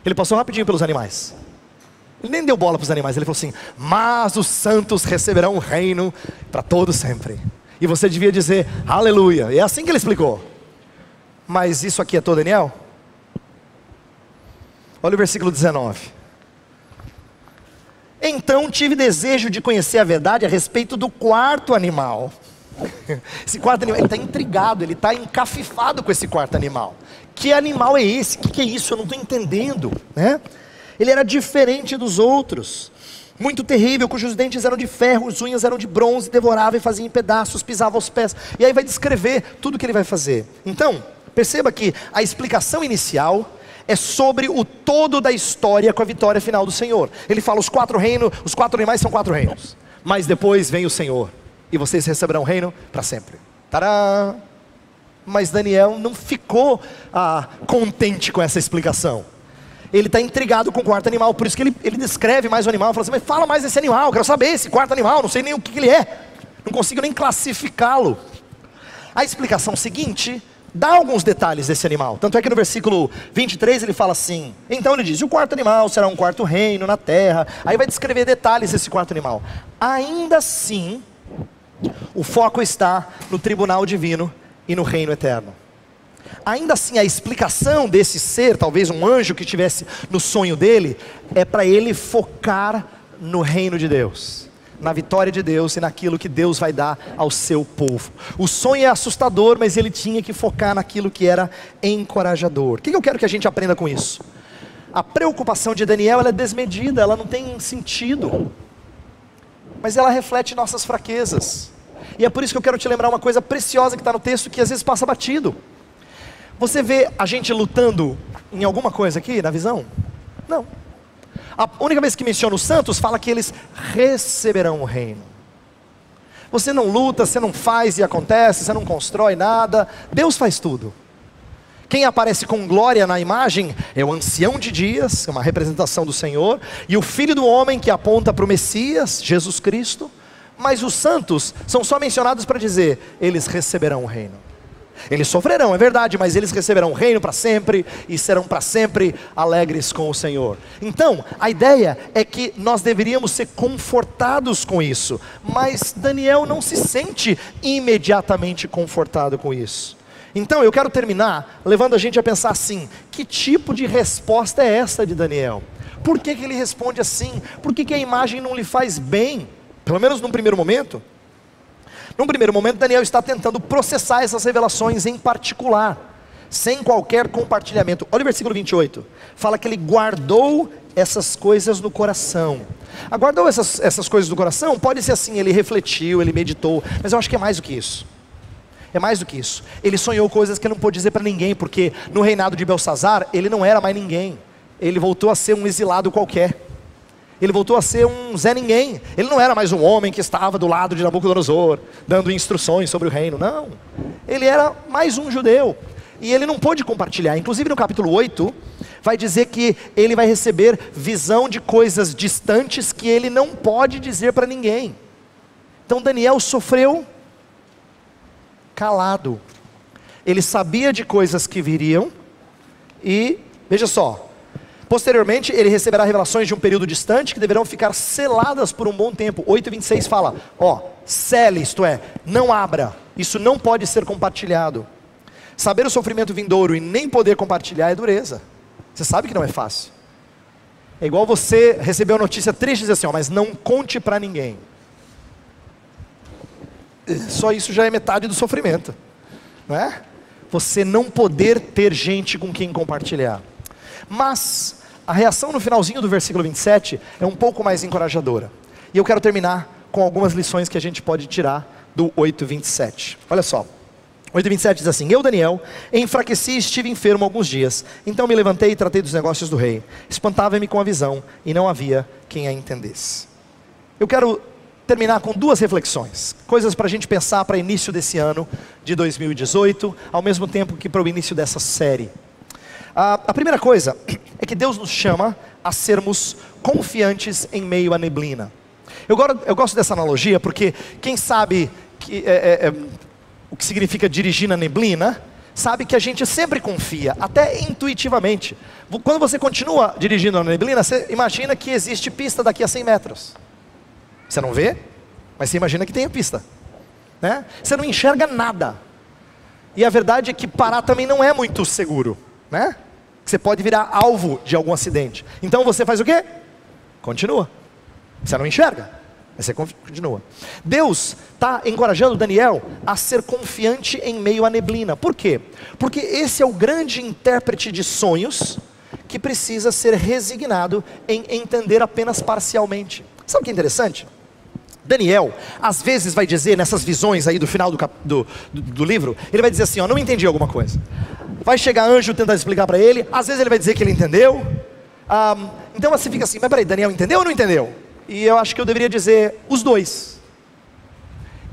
Ele passou rapidinho pelos animais. Ele nem deu bola para os animais, ele falou assim: mas os santos receberão o reino para todo sempre. E você devia dizer, aleluia. É assim que ele explicou. Mas isso aqui é todo Daniel? Olha o versículo 19. Então tive desejo de conhecer a verdade a respeito do quarto animal. Esse quarto animal, ele está intrigado, ele está encafifado com esse quarto animal. Que animal é esse? O que é isso? Eu não estou entendendo, né? Ele era diferente dos outros, muito terrível, cujos dentes eram de ferro, as unhas eram de bronze, devorava e fazia em pedaços, pisava aos pés. E aí vai descrever tudo o que ele vai fazer. Então, perceba que a explicação inicial é sobre o todo da história com a vitória final do Senhor. Ele fala os 4 reinos, os 4 animais são 4 reinos. Mas depois vem o Senhor, e vocês receberão o reino para sempre. Tadá! Mas Daniel não ficou contente com essa explicação. Ele está intrigado com o quarto animal, por isso que ele descreve mais o animal, fala assim, mas fala mais desse animal, eu quero saber esse quarto animal, não sei nem o que ele é, não consigo nem classificá-lo. A explicação seguinte dá alguns detalhes desse animal, tanto é que no versículo 23 ele fala assim, então ele diz, e o quarto animal será um quarto reino na terra, aí vai descrever detalhes desse quarto animal. Ainda assim, o foco está no tribunal divino e no reino eterno. Ainda assim, a explicação desse ser, talvez um anjo que estivesse no sonho dele, é para ele focar no reino de Deus, na vitória de Deus e naquilo que Deus vai dar ao seu povo. O sonho é assustador, mas ele tinha que focar naquilo que era encorajador. O que eu quero que a gente aprenda com isso? A preocupação de Daniel, ela é desmedida, ela não tem sentido, mas ela reflete nossas fraquezas. E é por isso que eu quero te lembrar uma coisa preciosa que está no texto, que às vezes passa batido. Você vê a gente lutando em alguma coisa aqui, na visão? Não. A única vez que menciona os santos, fala que eles receberão o reino. Você não luta, você não faz e acontece, você não constrói nada, Deus faz tudo. Quem aparece com glória na imagem é o ancião de dias, uma representação do Senhor, e o Filho do homem que aponta para o Messias, Jesus Cristo. Mas os santos são só mencionados para dizer, eles receberão o reino. Eles sofrerão, é verdade, mas eles receberão o reino para sempre e serão para sempre alegres com o Senhor. Então, a ideia é que nós deveríamos ser confortados com isso, mas Daniel não se sente imediatamente confortado com isso. Então, eu quero terminar levando a gente a pensar assim, que tipo de resposta é essa de Daniel? Por que ele responde assim? Por que a imagem não lhe faz bem? Pelo menos num primeiro momento. Num primeiro momento, Daniel está tentando processar essas revelações em particular, sem qualquer compartilhamento. Olha o versículo 28, fala que ele guardou essas coisas no coração. Guardou essas coisas no coração, pode ser assim, ele refletiu, ele meditou, mas eu acho que é mais do que isso. É mais do que isso. Ele sonhou coisas que ele não pôde dizer para ninguém, porque no reinado de Belsazar, ele não era mais ninguém. Ele voltou a ser um exilado qualquer. Ele voltou a ser um Zé Ninguém. Ele não era mais um homem que estava do lado de Nabucodonosor, dando instruções sobre o reino. Não, ele era mais um judeu. E ele não pôde compartilhar. Inclusive no capítulo 8, vai dizer que ele vai receber visão de coisas distantes que ele não pode dizer para ninguém. Então Daniel sofreu calado. Ele sabia de coisas que viriam e, veja só, posteriormente, ele receberá revelações de um período distante que deverão ficar seladas por um bom tempo. 8:26 fala, cele, isto é, não abra, isso não pode ser compartilhado. Saber o sofrimento vindouro e nem poder compartilhar é dureza. Você sabe que não é fácil. É igual você receber uma notícia triste e dizer assim, mas não conte para ninguém. Só isso já é metade do sofrimento, não é? Você não poder ter gente com quem compartilhar. Mas a reação no finalzinho do versículo 27 é um pouco mais encorajadora. E eu quero terminar com algumas lições que a gente pode tirar do 8:27. Olha só, 8:27 diz assim, eu Daniel, enfraqueci e estive enfermo alguns dias, então me levantei e tratei dos negócios do rei. Espantava-me com a visão e não havia quem a entendesse. Eu quero terminar com 2 reflexões, coisas para a gente pensar para o início desse ano de 2018, ao mesmo tempo que para o início dessa série. A primeira coisa é que Deus nos chama a sermos confiantes em meio à neblina. Eu gosto dessa analogia porque quem sabe que, o que significa dirigir na neblina, sabe que a gente sempre confia, até intuitivamente. Quando você continua dirigindo na neblina, você imagina que existe pista daqui a 100 metros. Você não vê, mas você imagina que tem a pista. né? Você não enxerga nada. E a verdade é que parar também não é muito seguro, né? Você pode virar alvo de algum acidente. Então você faz o quê? Continua. Você não enxerga, mas você continua. Deus está encorajando Daniel a ser confiante em meio à neblina. Por quê? Porque esse é o grande intérprete de sonhos que precisa ser resignado em entender apenas parcialmente. Sabe o que é interessante? Daniel, às vezes vai dizer nessas visões aí do final do livro, ele vai dizer assim, ó, não entendi alguma coisa. Vai chegar anjo tentar explicar para ele, às vezes ele vai dizer que ele entendeu. Então você fica assim, mas peraí, Daniel entendeu ou não entendeu? E eu acho que eu deveria dizer os dois.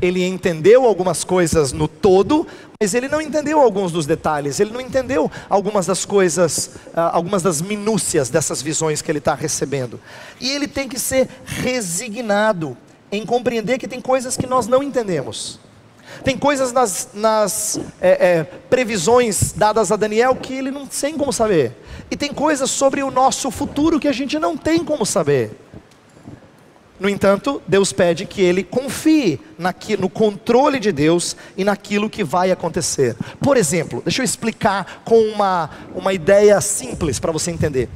Ele entendeu algumas coisas no todo, mas ele não entendeu alguns dos detalhes, ele não entendeu algumas das coisas, algumas das minúcias dessas visões que ele está recebendo. E ele tem que ser resignado em compreender que tem coisas que nós não entendemos. Tem coisas nas previsões dadas a Daniel que ele não tem como saber. E tem coisas sobre o nosso futuro que a gente não tem como saber. No entanto, Deus pede que ele confie no controle de Deus e naquilo que vai acontecer. Por exemplo, deixa eu explicar com uma ideia simples para você entender.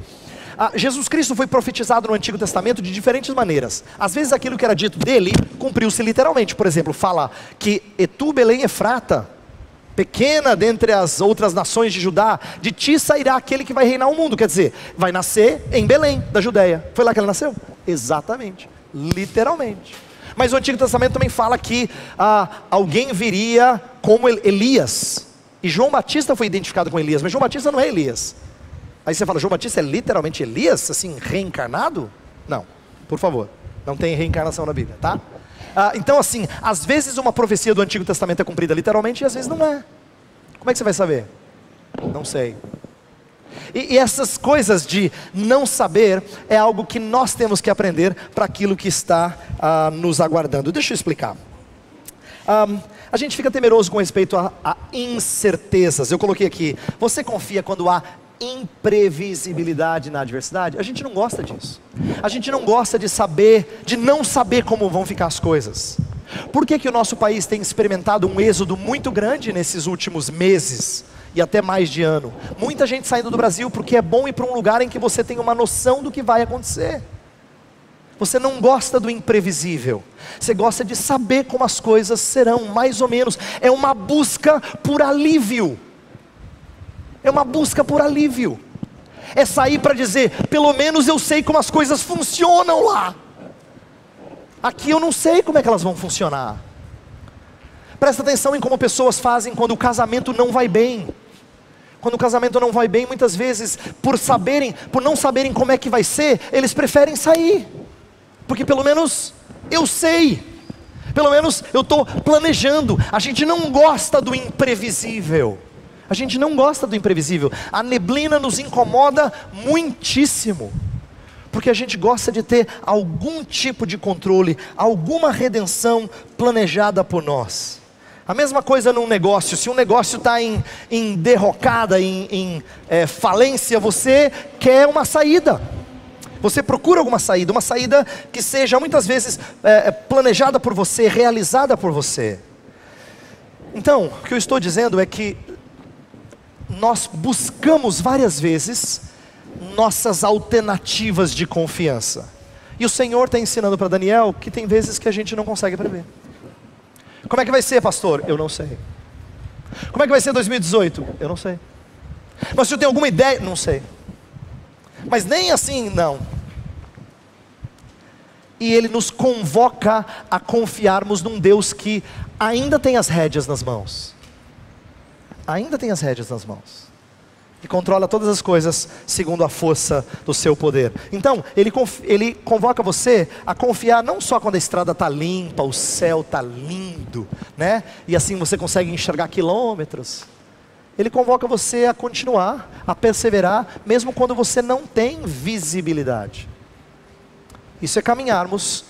Jesus Cristo foi profetizado no Antigo Testamento de diferentes maneiras. Às vezes aquilo que era dito dele cumpriu-se literalmente. Por exemplo, fala que tu, Belém Efrata, pequena dentre as outras nações de Judá, de ti sairá aquele que vai reinar o mundo. Quer dizer, vai nascer em Belém, da Judéia. Foi lá que ele nasceu? Exatamente, literalmente. Mas o Antigo Testamento também fala que alguém viria como Elias. E João Batista foi identificado com Elias, mas João Batista não é Elias. Aí você fala, João Batista é literalmente Elias, assim, reencarnado? Não, por favor, não tem reencarnação na Bíblia, tá? Então assim, às vezes uma profecia do Antigo Testamento é cumprida literalmente e às vezes não é. Como é que você vai saber? Não sei. E essas coisas de não saber é algo que nós temos que aprender para aquilo que está nos aguardando. Deixa eu explicar. A gente fica temeroso com respeito a incertezas. Eu coloquei aqui, você confia quando há imprevisibilidade na adversidade? A gente não gosta disso. A gente não gosta de não saber como vão ficar as coisas. Por que o nosso país tem experimentado um êxodo muito grande nesses últimos meses e até mais de ano? Muita gente saindo do Brasil porque é bom ir para um lugar em que você tem uma noção do que vai acontecer. Você não gosta do imprevisível, você gosta de saber como as coisas serão, mais ou menos. É uma busca por alívio. É uma busca por alívio. É sair para dizer, pelo menos eu sei como as coisas funcionam lá. Aqui eu não sei como é que elas vão funcionar. Presta atenção em como pessoas fazem quando o casamento não vai bem. Quando o casamento não vai bem, muitas vezes, por não saberem como é que vai ser, eles preferem sair. Porque pelo menos eu sei. Pelo menos eu estou planejando. A gente não gosta do imprevisível. A gente não gosta do imprevisível. A neblina nos incomoda muitíssimo. Porque a gente gosta de ter algum tipo de controle, alguma redenção planejada por nós. A mesma coisa num negócio. Se um negócio está em derrocada, em falência, você quer uma saída. Você procura alguma saída, uma saída que seja muitas vezes planejada por você, realizada por você. Então, o que eu estou dizendo é que nós buscamos várias vezes nossas alternativas de confiança. E o Senhor está ensinando para Daniel que tem vezes que a gente não consegue prever. Como é que vai ser, pastor? Eu não sei. Como é que vai ser 2018? Eu não sei. Mas se eu tenho alguma ideia? Não sei. Mas nem assim, não. E Ele nos convoca a confiarmos num Deus que ainda tem as rédeas nas mãos. Ainda tem as rédeas nas mãos. E controla todas as coisas segundo a força do seu poder. Então, Ele convoca você a confiar não só quando a estrada está limpa, o céu está lindo, né? E assim você consegue enxergar quilômetros. Ele convoca você a continuar, a perseverar, mesmo quando você não tem visibilidade. Isso é caminharmos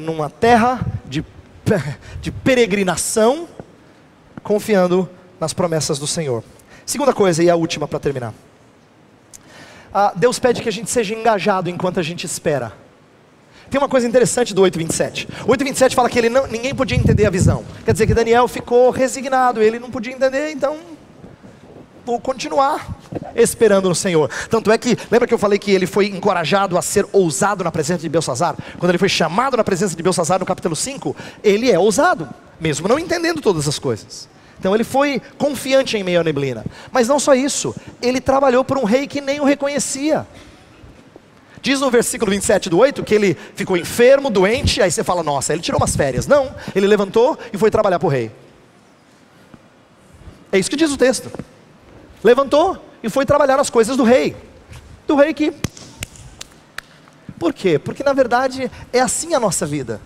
numa terra de peregrinação, confiando nas promessas do Senhor. Segunda coisa, e a última para terminar. Deus pede que a gente seja engajado enquanto a gente espera. Tem uma coisa interessante do 8:27. O 8:27 fala que ninguém podia entender a visão. Quer dizer que Daniel ficou resignado, ele não podia entender, então vou continuar esperando no Senhor. Tanto é que, lembra que eu falei que ele foi encorajado a ser ousado na presença de Belsassar? Quando ele foi chamado na presença de Belsassar no capítulo 5, ele é ousado, mesmo não entendendo todas as coisas. Então ele foi confiante em meio à neblina. Mas não só isso, ele trabalhou por um rei que nem o reconhecia. Diz no versículo 27 do 8 que ele ficou enfermo, doente, aí você fala, nossa, ele tirou umas férias. Não, ele levantou e foi trabalhar para o rei. É isso que diz o texto. Levantou e foi trabalhar as coisas do rei. Do rei que... Por quê? Porque na verdade é assim a nossa vida.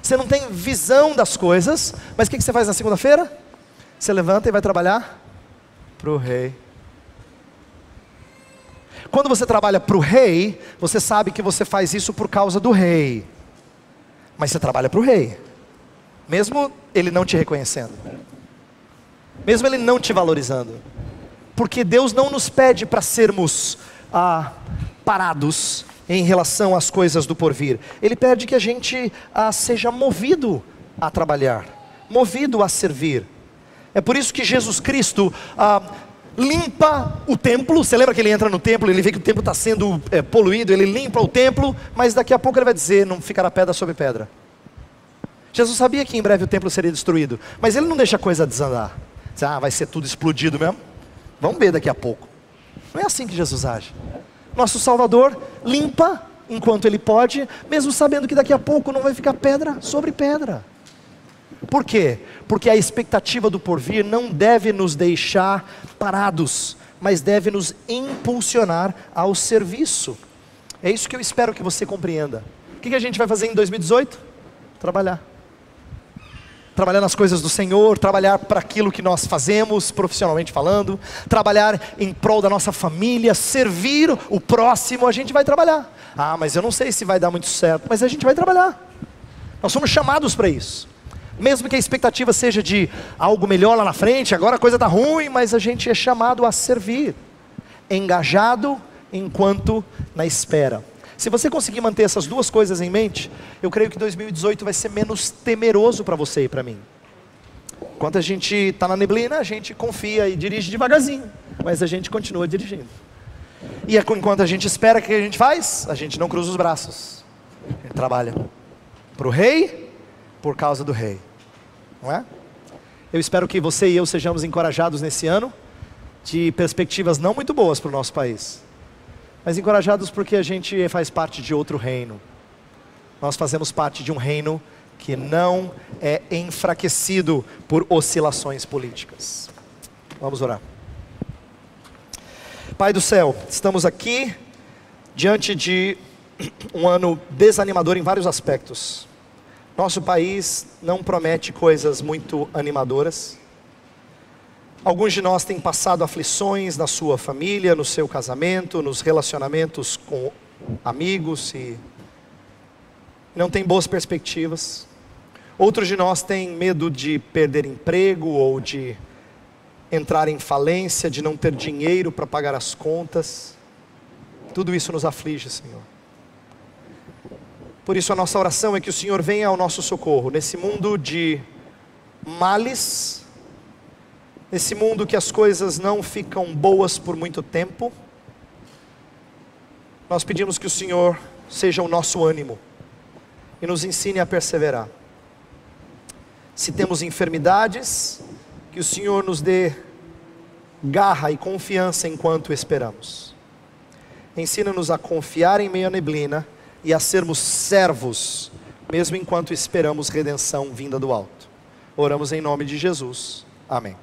Você não tem visão das coisas, mas o que você faz na segunda-feira? Você levanta e vai trabalhar para o rei. Quando você trabalha para o rei, você sabe que você faz isso por causa do rei. Mas você trabalha para o rei, mesmo ele não te reconhecendo, mesmo ele não te valorizando. Porque Deus não nos pede para sermos parados em relação às coisas do porvir. Ele pede que a gente seja movido a trabalhar, movido a servir. É por isso que Jesus Cristo limpa o templo. Você lembra que ele entra no templo, ele vê que o templo está sendo poluído, ele limpa o templo, mas daqui a pouco ele vai dizer, não ficará pedra sobre pedra. Jesus sabia que em breve o templo seria destruído, mas ele não deixa a coisa desandar. Diz, vai ser tudo explodido mesmo? Vamos ver daqui a pouco. Não é assim que Jesus age. Nosso Salvador limpa enquanto ele pode, mesmo sabendo que daqui a pouco não vai ficar pedra sobre pedra. Por quê? Porque a expectativa do porvir não deve nos deixar parados, mas deve nos impulsionar ao serviço. É isso que eu espero que você compreenda. O que a gente vai fazer em 2018? Trabalhar. Trabalhar nas coisas do Senhor, trabalhar para aquilo que nós fazemos, profissionalmente falando, trabalhar em prol da nossa família, servir o próximo, a gente vai trabalhar. Mas eu não sei se vai dar muito certo, mas a gente vai trabalhar. Nós somos chamados para isso. Mesmo que a expectativa seja de algo melhor lá na frente, agora a coisa está ruim, mas a gente é chamado a servir, engajado enquanto na espera. Se você conseguir manter essas duas coisas em mente, eu creio que 2018 vai ser menos temeroso para você e para mim. Enquanto a gente está na neblina, a gente confia e dirige devagarzinho, mas a gente continua dirigindo. E enquanto a gente espera, o que a gente faz? A gente não cruza os braços, a gente trabalha para o rei, por causa do rei. Não é? Eu espero que você e eu sejamos encorajados nesse ano, de perspectivas não muito boas para o nosso país, mas encorajados porque a gente faz parte de outro reino. Nós fazemos parte de um reino que não é enfraquecido por oscilações políticas. Vamos orar. Pai do céu, estamos aqui diante de um ano desanimador em vários aspectos. Nosso país não promete coisas muito animadoras. Alguns de nós têm passado aflições na sua família, no seu casamento, nos relacionamentos com amigos e não tem boas perspectivas. Outros de nós têm medo de perder emprego ou de entrar em falência, de não ter dinheiro para pagar as contas. Tudo isso nos aflige, Senhor. Por isso a nossa oração é que o Senhor venha ao nosso socorro, nesse mundo de males, nesse mundo que as coisas não ficam boas por muito tempo. Nós pedimos que o Senhor seja o nosso ânimo e nos ensine a perseverar. Se temos enfermidades, que o Senhor nos dê garra e confiança enquanto esperamos. Ensina-nos a confiar em meio à neblina e a sermos servos, mesmo enquanto esperamos redenção vinda do alto. Oramos em nome de Jesus. Amém.